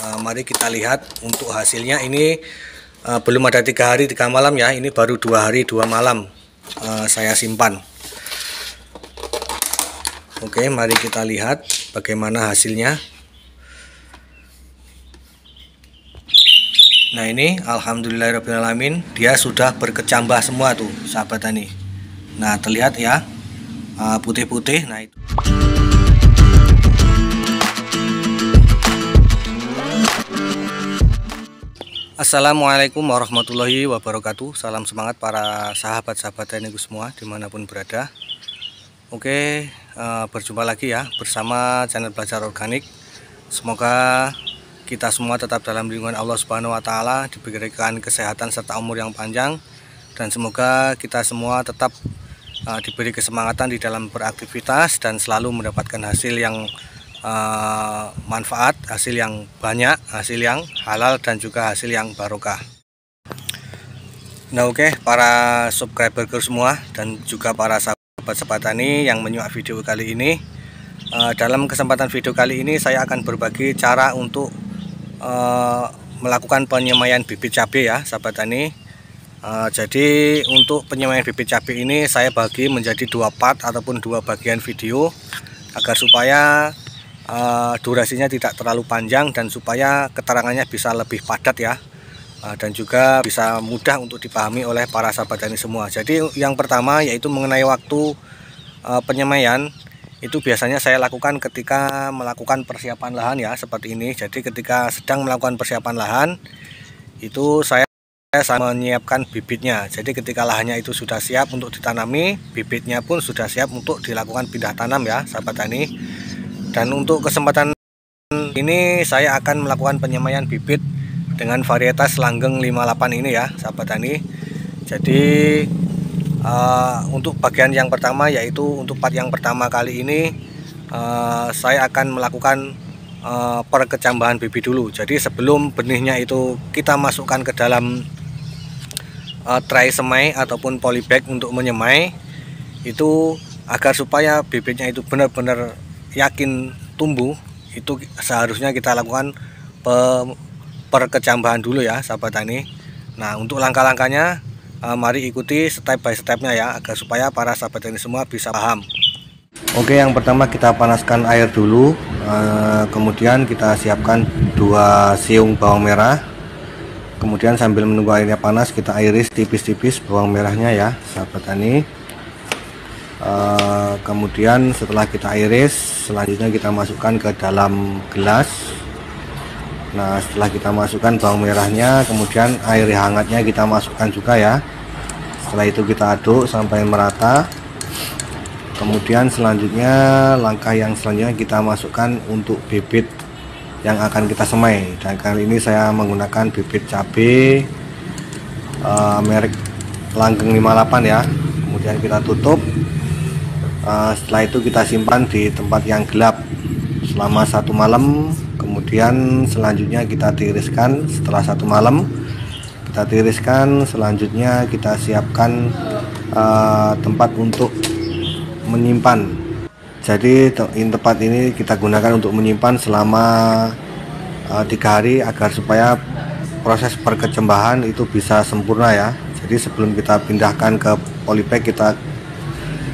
Mari kita lihat untuk hasilnya. Ini belum ada 3 hari 3 malam ya, ini baru 2 hari 2 malam saya simpan. Oke, mari kita lihat bagaimana hasilnya. Nah ini alhamdulillahirobbilalamin, dia sudah berkecambah semua tuh sahabat tani. Nah terlihat ya, putih-putih. Nah itu. Assalamualaikum warahmatullahi wabarakatuh. Salam semangat para sahabat-sahabat taniku semua dimanapun berada. Oke, berjumpa lagi ya bersama channel Belajar Organik. Semoga kita semua tetap dalam lindungan Allah Subhanahu wa Ta'ala, diberikan kesehatan serta umur yang panjang, dan semoga kita semua tetap diberi kesemangatan di dalam beraktivitas dan selalu mendapatkan hasil yang manfaat, hasil yang banyak, hasil yang halal, dan juga hasil yang barokah. Nah oke, para subscriber semua dan juga para sahabat-sahabat tani yang menyimak video kali ini, dalam kesempatan video kali ini saya akan berbagi cara untuk melakukan penyemaian bibit cabai ya sahabat tani. Jadi untuk penyemaian bibit cabai ini saya bagi menjadi 2 part ataupun 2 bagian video agar supaya durasinya tidak terlalu panjang dan supaya keterangannya bisa lebih padat ya, dan juga bisa mudah untuk dipahami oleh para sahabat tani semua. Jadi yang pertama yaitu mengenai waktu penyemaian. Itu biasanya saya lakukan ketika melakukan persiapan lahan ya, seperti ini. Jadi ketika sedang melakukan persiapan lahan, itu saya menyiapkan bibitnya. Jadi ketika lahannya itu sudah siap untuk ditanami, bibitnya pun sudah siap untuk dilakukan pindah tanam ya sahabat tani. Dan untuk kesempatan ini saya akan melakukan penyemaian bibit dengan varietas langgeng 58 ini ya sahabat tani. Jadi untuk bagian yang pertama, yaitu untuk part yang pertama kali ini, saya akan melakukan perkecambahan bibit dulu. Jadi sebelum benihnya itu kita masukkan ke dalam tray semai ataupun polybag untuk menyemai, itu agar supaya bibitnya itu benar-benar yakin tumbuh, itu seharusnya kita lakukan perkecambahan dulu ya sahabat tani. Nah untuk langkah-langkahnya, mari ikuti step by stepnya ya, agar supaya para sahabat ini semua bisa paham. Oke, yang pertama kita panaskan air dulu, kemudian kita siapkan 2 siung bawang merah. Kemudian sambil menunggu airnya panas, kita iris tipis-tipis bawang merahnya ya sahabat tani. Kemudian setelah kita iris, selanjutnya kita masukkan ke dalam gelas. Nah setelah kita masukkan bawang merahnya, kemudian air hangatnya kita masukkan juga ya. Setelah itu kita aduk sampai merata. Kemudian selanjutnya, langkah yang selanjutnya kita masukkan untuk bibit yang akan kita semai. Dan kali ini saya menggunakan bibit cabai merek langgeng 58 ya. Kemudian kita tutup. Setelah itu kita simpan di tempat yang gelap selama 1 malam. Kemudian selanjutnya kita tiriskan. Setelah 1 malam kita tiriskan, selanjutnya kita siapkan tempat untuk menyimpan. Jadi tempat ini kita gunakan untuk menyimpan selama 3 hari agar supaya proses perkecambahan itu bisa sempurna ya. Jadi sebelum kita pindahkan ke polybag, kita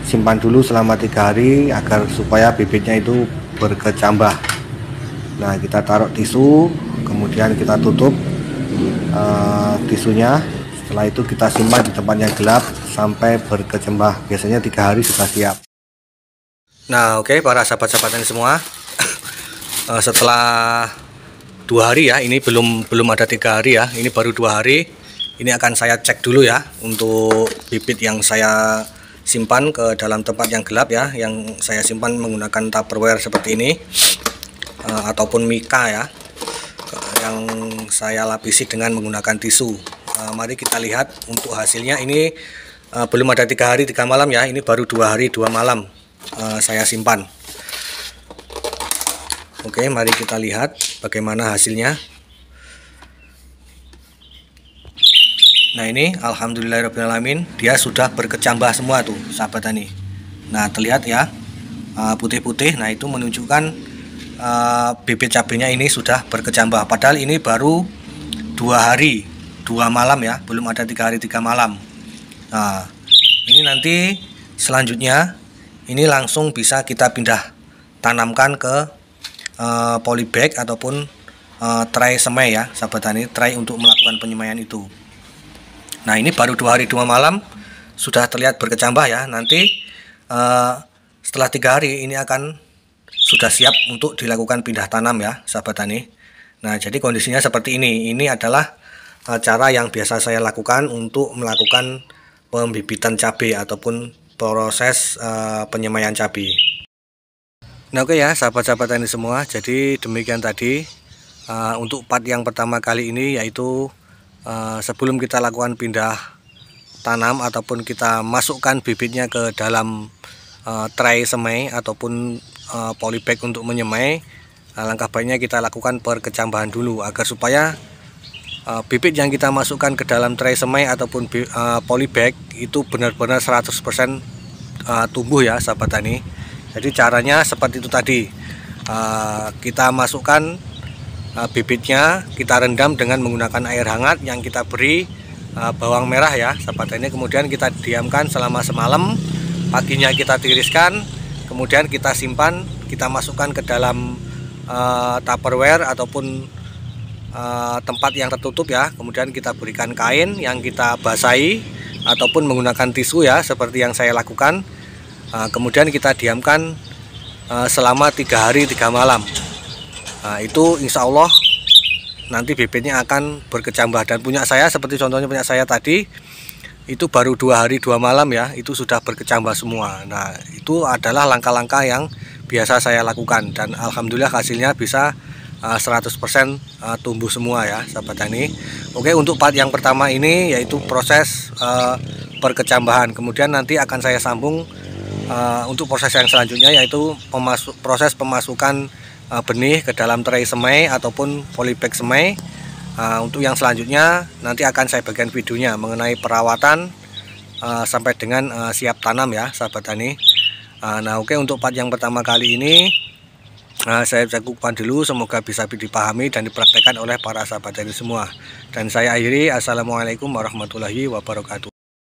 simpan dulu selama 3 hari agar supaya bibitnya itu berkecambah. Nah kita taruh tisu, kemudian kita tutup tisunya. Setelah itu kita simpan di tempat yang gelap sampai berkecambah. Biasanya 3 hari sudah siap. Nah oke, para sahabat-sahabat ini semua, setelah 2 hari ya, ini belum ada 3 hari ya, ini baru 2 hari. Ini akan saya cek dulu ya untuk bibit yang saya simpan ke dalam tempat yang gelap ya, yang saya simpan menggunakan tupperware seperti ini, ataupun mika ya, yang saya lapisi dengan menggunakan tisu. Mari kita lihat untuk hasilnya. Ini belum ada 3 hari 3 malam ya, ini baru 2 hari 2 malam saya simpan. Oke, mari kita lihat bagaimana hasilnya. Nah ini alhamdulillahirobbilalamin, dia sudah berkecambah semua tuh sahabat tani. Nah terlihat ya, putih-putih. Nah itu menunjukkan bibit cabenya ini sudah berkecambah. Padahal ini baru 2 hari 2 malam ya, belum ada 3 hari 3 malam. Nah, ini nanti selanjutnya ini langsung bisa kita pindah tanamkan ke polybag ataupun tray semai ya sahabat tani, tray untuk melakukan penyemaian itu. Nah, ini baru 2 hari 2 malam sudah terlihat berkecambah ya. Nanti setelah 3 hari ini akan sudah siap untuk dilakukan pindah tanam ya sahabat tani. Nah, jadi kondisinya seperti ini. Ini adalah cara yang biasa saya lakukan untuk melakukan pembibitan cabai ataupun proses penyemaian cabai. Nah, oke ya sahabat-sahabat tani semua, jadi demikian tadi untuk part yang pertama kali ini, yaitu sebelum kita lakukan pindah tanam ataupun kita masukkan bibitnya ke dalam tray semai ataupun polybag untuk menyemai, langkah baiknya kita lakukan perkecambahan dulu agar supaya bibit yang kita masukkan ke dalam tray semai ataupun polybag itu benar-benar 100% tumbuh ya sahabat tani. Jadi caranya seperti itu tadi, kita masukkan bibitnya, kita rendam dengan menggunakan air hangat yang kita beri bawang merah ya sahabat tani. Kemudian kita diamkan selama semalam, paginya kita tiriskan, kemudian kita simpan, kita masukkan ke dalam Tupperware ataupun tempat yang tertutup ya. Kemudian kita berikan kain yang kita basahi ataupun menggunakan tisu ya, seperti yang saya lakukan. Kemudian kita diamkan selama 3 hari 3 malam. Itu insya Allah nanti bibitnya akan berkecambah. Dan punya saya, seperti contohnya punya saya tadi, itu baru 2 hari 2 malam ya, itu sudah berkecambah semua. Nah, itu adalah langkah-langkah yang biasa saya lakukan, dan alhamdulillah hasilnya bisa 100% tumbuh semua ya sahabat tani. Oke, untuk part yang pertama ini yaitu proses perkecambahan. Kemudian nanti akan saya sambung untuk proses yang selanjutnya, yaitu proses pemasukan benih ke dalam tray semai ataupun polybag semai. Untuk yang selanjutnya nanti akan saya bagikan videonya mengenai perawatan sampai dengan siap tanam ya sahabat tani. Nah, oke, untuk part yang pertama kali ini saya cukupkan dulu, semoga bisa dipahami dan dipraktekkan oleh para sahabat tani semua. Dan saya akhiri, assalamualaikum warahmatullahi wabarakatuh.